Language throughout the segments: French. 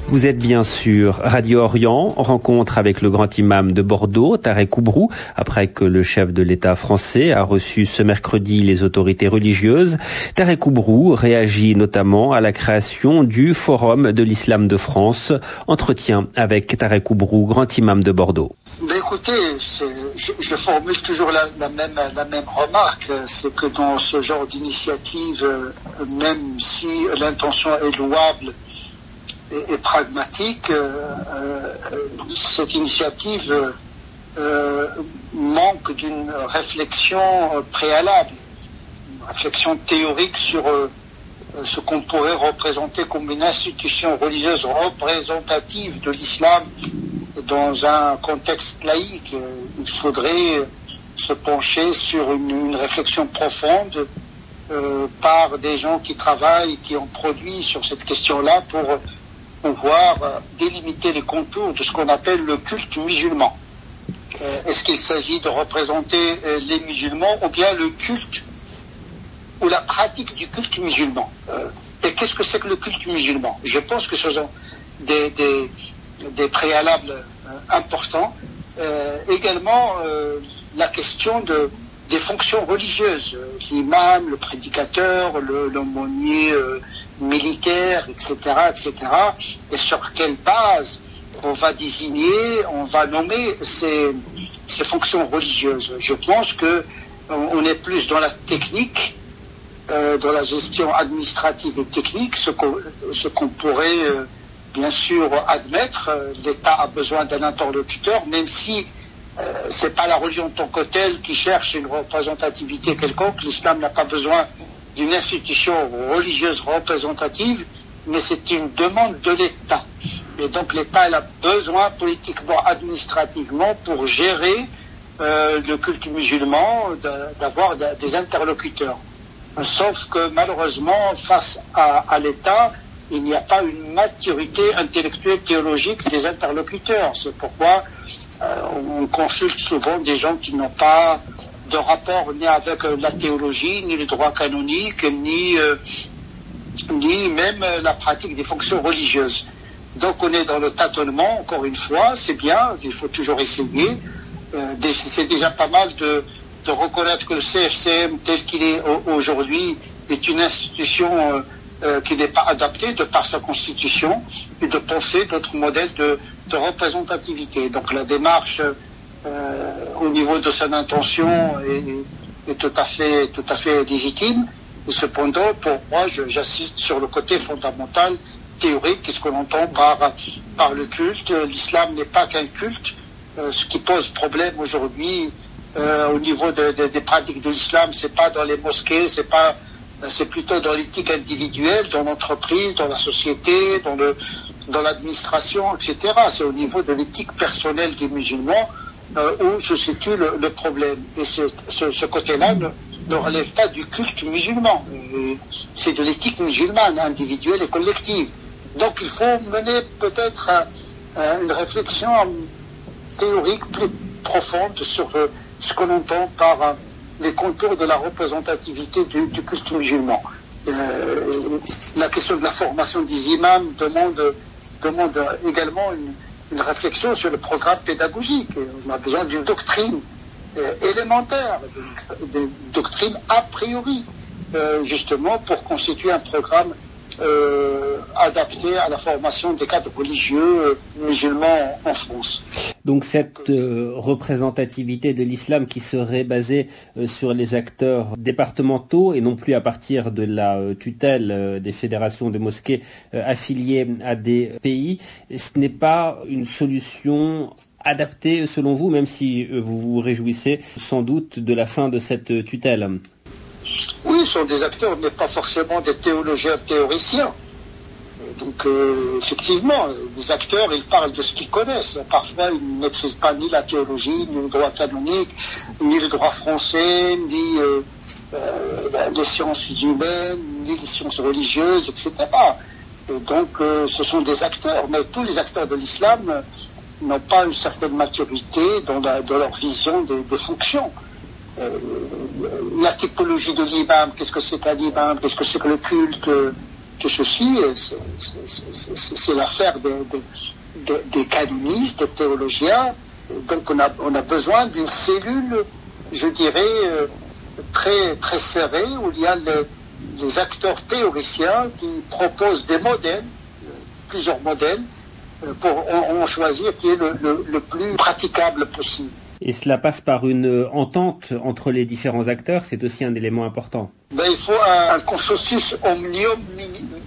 Vous êtes bien sûr Radio Orient, rencontre avec le grand imam de Bordeaux, Tarek Oubrou, après que le chef de l'État français a reçu ce mercredi les autorités religieuses. Tarek Oubrou réagit notamment à la création du Forum de l'Islam de France. Entretien avec Tarek Oubrou, grand imam de Bordeaux. Écoutez, je formule toujours la même remarque, c'est que dans ce genre d'initiative, même si l'intention est louable et pragmatique, cette initiative manque d'une réflexion préalable, une réflexion théorique sur ce qu'on pourrait représenter comme une institution religieuse représentative de l'islam dans un contexte laïque. Il faudrait se pencher sur une réflexion profonde par des gens qui travaillent, qui ont produit sur cette question-là pour pouvoir délimiter les contours de ce qu'on appelle le culte musulman. Est-ce qu'il s'agit de représenter les musulmans ou bien le culte ou la pratique du culte musulman? Et qu'est-ce que c'est que le culte musulman? Je pense que ce sont des préalables importants. Également, la question des fonctions religieuses, l'imam, le prédicateur, l'aumônier militaire, etc., etc. Et sur quelle base on va désigner, on va nommer ces fonctions religieuses. Je pense que on est plus dans la technique, dans la gestion administrative et technique, ce qu'on pourrait bien sûr admettre. L'État a besoin d'un interlocuteur, même si c'est pas la religion en tant que telle qui cherche une représentativité quelconque. L'islam n'a pas besoin d'une institution religieuse représentative, mais c'est une demande de l'État. Et donc l'État a besoin politiquement, administrativement, pour gérer le culte musulman, d'avoir des interlocuteurs. Sauf que malheureusement, face à l'État, il n'y a pas une maturité intellectuelle, théologique des interlocuteurs. C'est pourquoi on consulte souvent des gens qui n'ont pas de rapport ni avec la théologie, ni le droit canonique, ni même la pratique des fonctions religieuses. Donc on est dans le tâtonnement, encore une fois, c'est bien, il faut toujours essayer. C'est déjà pas mal de reconnaître que le CFCM tel qu'il est aujourd'hui est une institution qui n'est pas adaptée de par sa constitution, et de penser d'autres modèles de représentativité. Donc la démarche au niveau de son intention est tout à fait légitime. Et cependant, pour moi, j'insiste sur le côté fondamental, théorique, qu'est-ce qu'on entend par le culte. L'islam n'est pas qu'un culte. Ce qui pose problème aujourd'hui au niveau des pratiques de l'islam, c'est pas dans les mosquées, c'est plutôt dans l'éthique individuelle, dans l'entreprise, dans la société, dans l'administration, etc. C'est au niveau de l'éthique personnelle des musulmans où se situe le problème. Et ce côté-là ne relève pas du culte musulman. C'est de l'éthique musulmane, individuelle et collective. Donc il faut mener peut-être une réflexion théorique plus profonde sur ce qu'on entend par les contours de la représentativité du culte musulman. La question de la formation des imams demande également une réflexion sur le programme pédagogique. On a besoin d'une doctrine élémentaire, d'une doctrine a priori, justement pour constituer un programme adapté à la formation des cadres religieux musulmans en France. Donc cette représentativité de l'islam qui serait basée sur les acteurs départementaux et non plus à partir de la tutelle des fédérations de mosquées affiliées à des pays, ce n'est pas une solution adaptée selon vous, même si vous vous réjouissez sans doute de la fin de cette tutelle? Oui, ce sont des acteurs, mais pas forcément des théologiens théoriciens. Et donc, effectivement, les acteurs, ils parlent de ce qu'ils connaissent. Parfois, ils ne maîtrisent pas ni la théologie, ni le droit canonique, ni le droit français, ni les sciences humaines, ni les sciences religieuses, etc. Et donc, ce sont des acteurs, mais tous les acteurs de l'islam n'ont pas une certaine maturité dans leur vision des fonctions. La typologie de l'imam, qu'est-ce que c'est qu'un imam, qu'est-ce que c'est que le culte, tout ceci, c'est l'affaire des canonistes, des théologiens. Donc on a besoin d'une cellule, je dirais, très, très serrée, où il y a les acteurs théoriciens qui proposent des modèles, plusieurs modèles, pour en choisir qui est le plus praticable possible. Et cela passe par une entente entre les différents acteurs, c'est aussi un élément important. Il faut un consensus omnium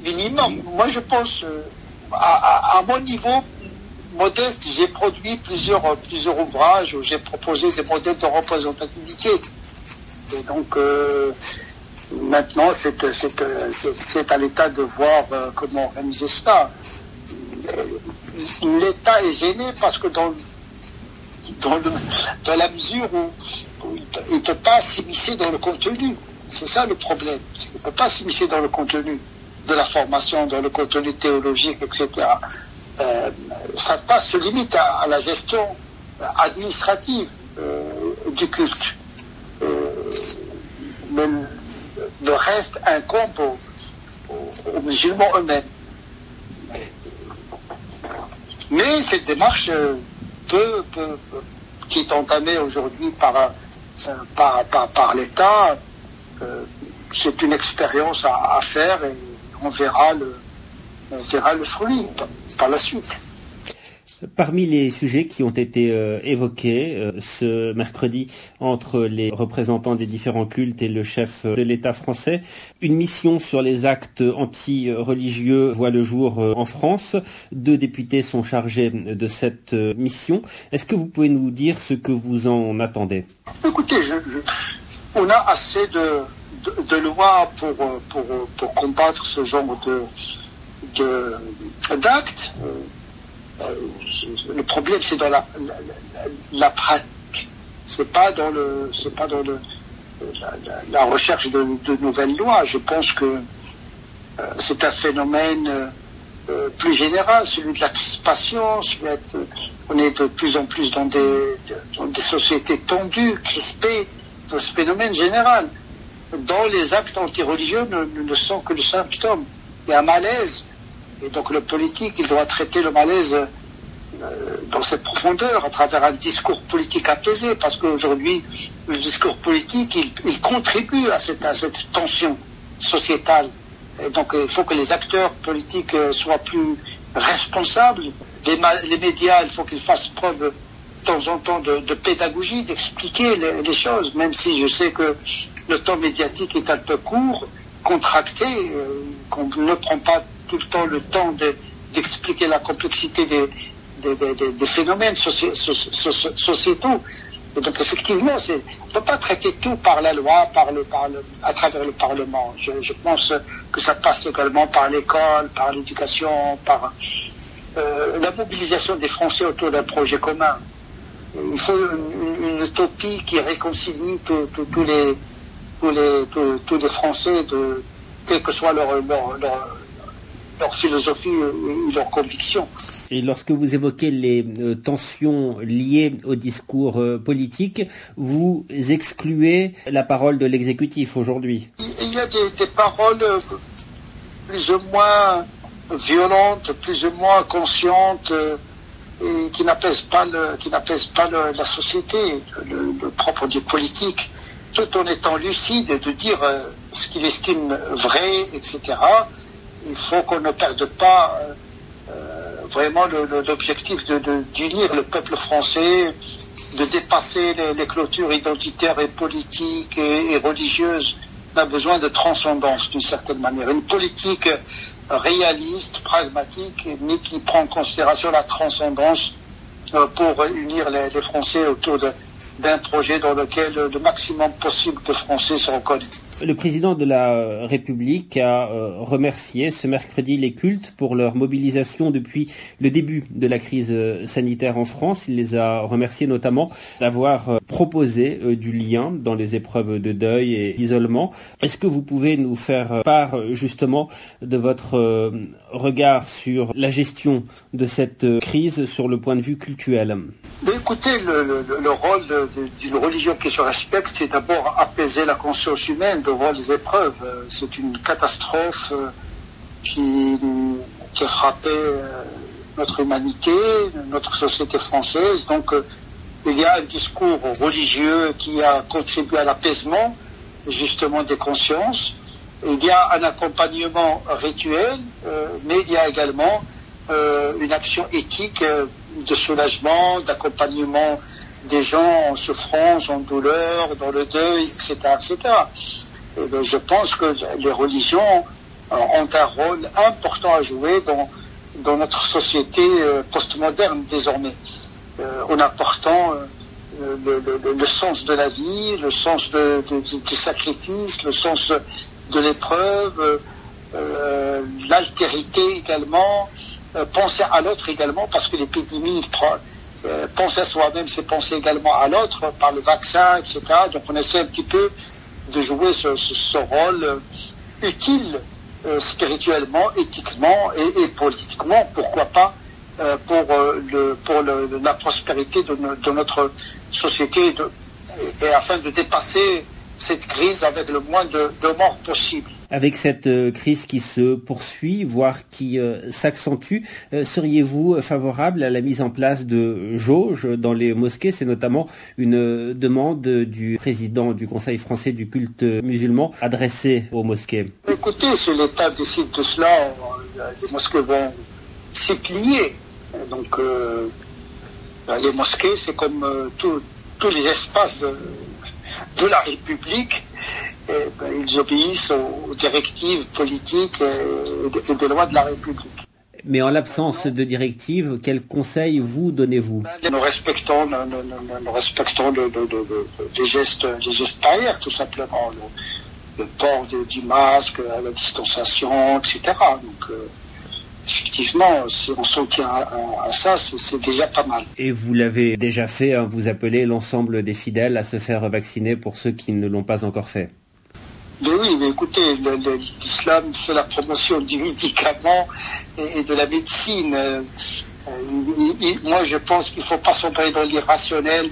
minimum. Moi je pense, à mon niveau modeste, j'ai produit plusieurs ouvrages où j'ai proposé des modèles de représentativité. Et donc maintenant c'est à l'État de voir comment organiser cela. L'État est gêné parce que dans la mesure où il ne peut pas s'immiscer dans le contenu. C'est ça le problème. Il ne peut pas s'immiscer dans le contenu de la formation, dans le contenu théologique, etc. Ça se limite à la gestion administrative du culte. Mais le reste incombe aux musulmans eux-mêmes. Mais cette démarche qui est entamée aujourd'hui par l'État, c'est une expérience à faire et on verra le fruit par la suite. Parmi les sujets qui ont été évoqués ce mercredi entre les représentants des différents cultes et le chef de l'État français, une mission sur les actes anti-religieux voit le jour en France. 2 députés sont chargés de cette mission. Est-ce que vous pouvez nous dire ce que vous en attendez ? Écoutez, on a assez de lois pour combattre ce genre d'actes. Le problème, c'est dans la pratique. C'est pas dans la recherche de nouvelles lois. Je pense que c'est un phénomène plus général, celui de la crispation. On est de plus en plus dans des sociétés tendues, crispées, dans ce phénomène général. Dans les actes antireligieux ne sont que le symptôme. Il y a un malaise. Et donc le politique, il doit traiter le malaise dans cette profondeur, à travers un discours politique apaisé, parce qu'aujourd'hui, le discours politique, il contribue à cette tension sociétale. Et donc il faut que les acteurs politiques soient plus responsables. Les médias, il faut qu'ils fassent preuve de temps en temps de pédagogie, d'expliquer les choses, même si je sais que le temps médiatique est un peu court, contracté, qu'on ne prend pas tout le temps le temps d'expliquer la complexité des phénomènes sociétaux. Et donc effectivement, on ne peut pas traiter tout par la loi, à travers le Parlement. Je pense que ça passe également par l'école, par l'éducation, par la mobilisation des Français autour d'un projet commun. Il faut une utopie qui réconcilie tous les Français, quelle que soit leur philosophie et leur conviction. Et lorsque vous évoquez les tensions liées au discours politique, vous excluez la parole de l'exécutif aujourd'hui. Il y a des paroles plus ou moins violentes, plus ou moins conscientes, et qui n'apaisent pas la société, le propre du politique, tout en étant lucide et de dire ce qu'il estime vrai, etc. Il faut qu'on ne perde pas vraiment l'objectif d'unir le peuple français, de dépasser les clôtures identitaires et politiques et religieuses. On a besoin de transcendance d'une certaine manière. Une politique réaliste, pragmatique, mais qui prend en considération la transcendance pour unir les Français autour d'un projet dans lequel le maximum possible de Français se reconnaissent. Le président de la République a remercié ce mercredi les cultes pour leur mobilisation depuis le début de la crise sanitaire en France. Il les a remerciés notamment d'avoir proposé du lien dans les épreuves de deuil et d'isolement. Est-ce que vous pouvez nous faire part justement de votre regard sur la gestion de cette crise sur le point de vue cultuel? Écoutez, le rôle d'une religion qui se respecte, c'est d'abord apaiser la conscience humaine devant les épreuves. C'est une catastrophe qui a frappé notre humanité, notre société française. Donc il y a un discours religieux qui a contribué à l'apaisement justement des consciences. Il y a un accompagnement rituel, mais il y a également une action éthique de soulagement, d'accompagnement des gens en souffrance, en douleur, dans le deuil, etc., etc. Et donc, je pense que les religions ont un rôle important à jouer dans notre société postmoderne désormais, en apportant le sens de la vie, le sens du sacrifice, le sens de l'épreuve, l'altérité également, penser à l'autre également, parce que l'épidémie, penser à soi-même, c'est penser également à l'autre par le vaccin, etc. Donc on essaie un petit peu de jouer ce rôle utile spirituellement, éthiquement et politiquement, pourquoi pas, pour la prospérité de notre société et afin de dépasser cette crise avec le moins de morts possible. Avec cette crise qui se poursuit, voire qui s'accentue, seriez-vous favorable à la mise en place de jauges dans les mosquées? C'est notamment une demande du président du Conseil français du culte musulman adressée aux mosquées. Écoutez, si l'État décide de cela, les mosquées vont s'y plier. Donc les mosquées, c'est comme tous les espaces de la République. Ils obéissent aux directives politiques et des lois de la République. Mais en l'absence de directives, quels conseils vous donnez-vous? Nous respectons les gestes barrières, tout simplement. Le port du masque, la distanciation, etc. Donc, effectivement, si on s'en tient à ça, c'est déjà pas mal. Et vous l'avez déjà fait, hein, vous appelez l'ensemble des fidèles à se faire vacciner pour ceux qui ne l'ont pas encore fait. Mais oui, mais écoutez, l'islam fait la promotion du médicament et de la médecine. Moi, je pense qu'il ne faut pas sombrer dans l'irrationnel.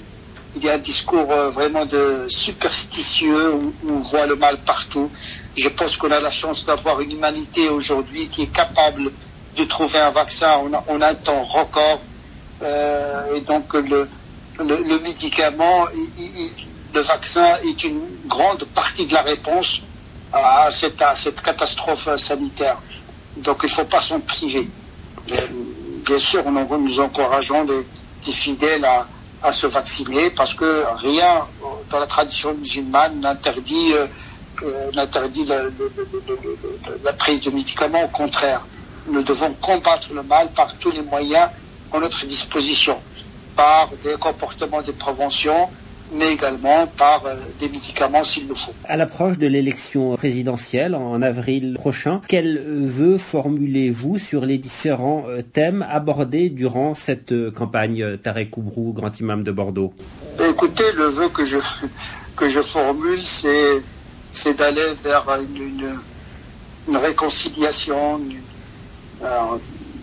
Il y a un discours vraiment de superstitieux où on voit le mal partout. Je pense qu'on a la chance d'avoir une humanité aujourd'hui qui est capable de trouver un vaccin en un temps record. Et donc le médicament, le vaccin est une grande partie de la réponse à cette catastrophe sanitaire. Donc il ne faut pas s'en priver. Bien sûr, nous encourageons les fidèles à se vacciner parce que rien dans la tradition musulmane n'interdit la prise de médicaments. Au contraire, nous devons combattre le mal par tous les moyens à notre disposition, par des comportements de prévention, mais également par des médicaments s'il le faut. À l'approche de l'élection présidentielle en avril prochain, quels vœux formulez-vous sur les différents thèmes abordés durant cette campagne? Tarek Oubrou, grand imam de Bordeaux. Écoutez, le vœu que je formule, c'est d'aller vers une réconciliation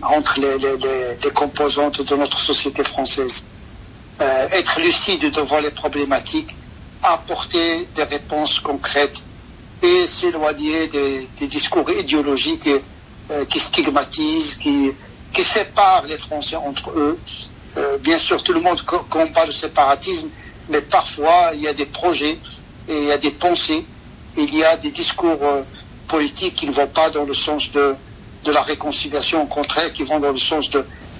entre les composantes de notre société française. Être lucide devant les problématiques, apporter des réponses concrètes et s'éloigner des discours idéologiques qui stigmatisent, qui séparent les Français entre eux. Bien sûr, tout le monde combat le séparatisme, mais parfois il y a des projets et il y a des pensées, il y a des discours politiques qui ne vont pas dans le sens de la réconciliation, au contraire, qui vont dans le sens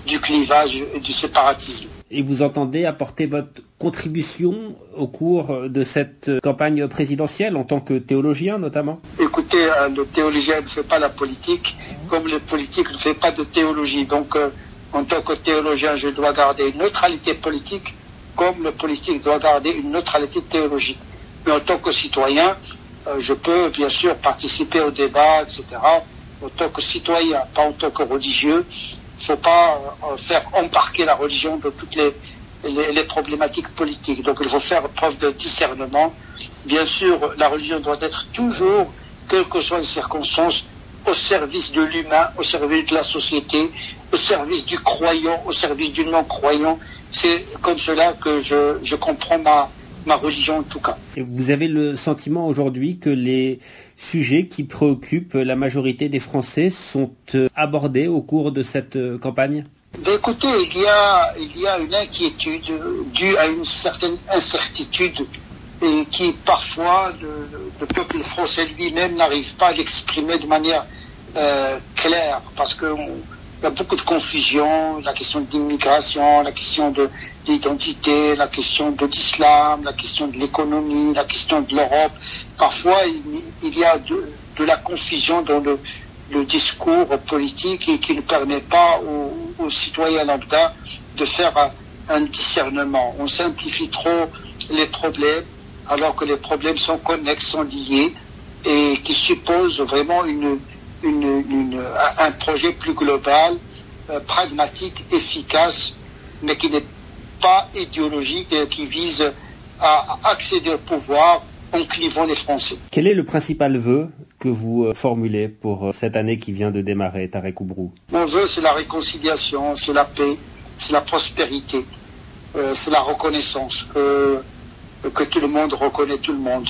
du clivage et du séparatisme. Et vous entendez apporter votre contribution au cours de cette campagne présidentielle, en tant que théologien notamment? Écoutez, le théologien ne fait pas la politique, comme le politique ne fait pas de théologie. Donc, en tant que théologien, je dois garder une neutralité politique, comme le politique doit garder une neutralité théologique. Mais en tant que citoyen, je peux bien sûr participer au débat, etc. En tant que citoyen, pas en tant que religieux. Il ne faut pas faire embarquer la religion dans toutes les problématiques politiques. Donc il faut faire preuve de discernement. Bien sûr, la religion doit être toujours, quelles que soient les circonstances, au service de l'humain, au service de la société, au service du croyant, au service du non-croyant. C'est comme cela que je comprends ma religion en tout cas. Et vous avez le sentiment aujourd'hui que les sujets qui préoccupent la majorité des Français sont abordés au cours de cette campagne ? Écoutez, il y a une inquiétude due à une certaine incertitude et qui parfois le peuple français lui-même n'arrive pas à l'exprimer de manière claire, parce que il y a beaucoup de confusion, la question de l'immigration, la question de l'identité, la question de l'islam, la question de l'économie, la question de l'Europe. Parfois, il y a de la confusion dans le discours politique et qui ne permet pas aux citoyens lambda de faire un discernement. On simplifie trop les problèmes alors que les problèmes sont connexes, sont liés et qui supposent vraiment un projet plus global, pragmatique, efficace, mais qui n'est pas idéologique et qui vise à accéder au pouvoir en clivant les Français. Quel est le principal vœu que vous formulez pour cette année qui vient de démarrer, Tarek Oubrou? Mon vœu, c'est la réconciliation, c'est la paix, c'est la prospérité, c'est la reconnaissance, que tout le monde reconnaît tout le monde.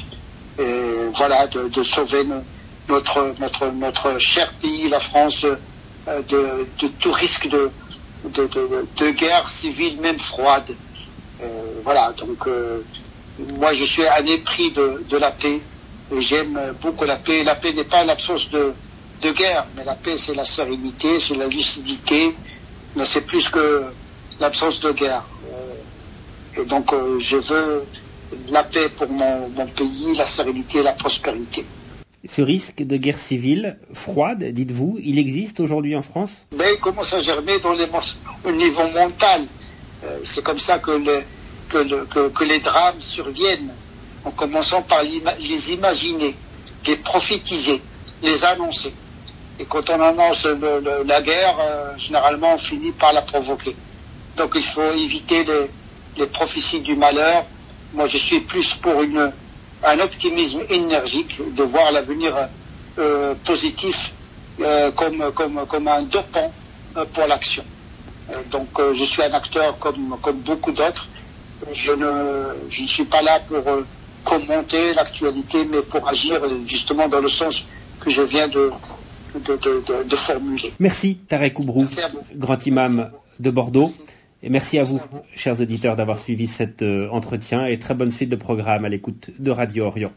Et voilà, de sauver notre cher pays, la France, de tout risque de guerre civile, même froide. Voilà, donc moi je suis un épris de la paix et j'aime beaucoup la paix. La paix n'est pas l'absence de guerre, mais la paix c'est la sérénité, c'est la lucidité, mais c'est plus que l'absence de guerre. Et donc je veux la paix pour mon pays, la sérénité, la prospérité. Ce risque de guerre civile froide, dites-vous, il existe aujourd'hui en France? Mais il commence à germer au niveau mental. C'est comme ça que les drames surviennent, en commençant par les imaginer, les prophétiser, les annoncer. Et quand on annonce la guerre, généralement on finit par la provoquer. Donc il faut éviter les prophéties du malheur. Moi je suis plus pour un optimisme énergique, de voir l'avenir positif comme un dopant pour l'action. Donc je suis un acteur comme beaucoup d'autres. Je ne suis pas là pour commenter l'actualité, mais pour agir justement dans le sens que je viens de formuler. Merci Tarek Oubrou, grand imam de Bordeaux. Merci. Et merci à vous, chers auditeurs, d'avoir suivi cet entretien et très bonne suite de programme à l'écoute de Radio Orient.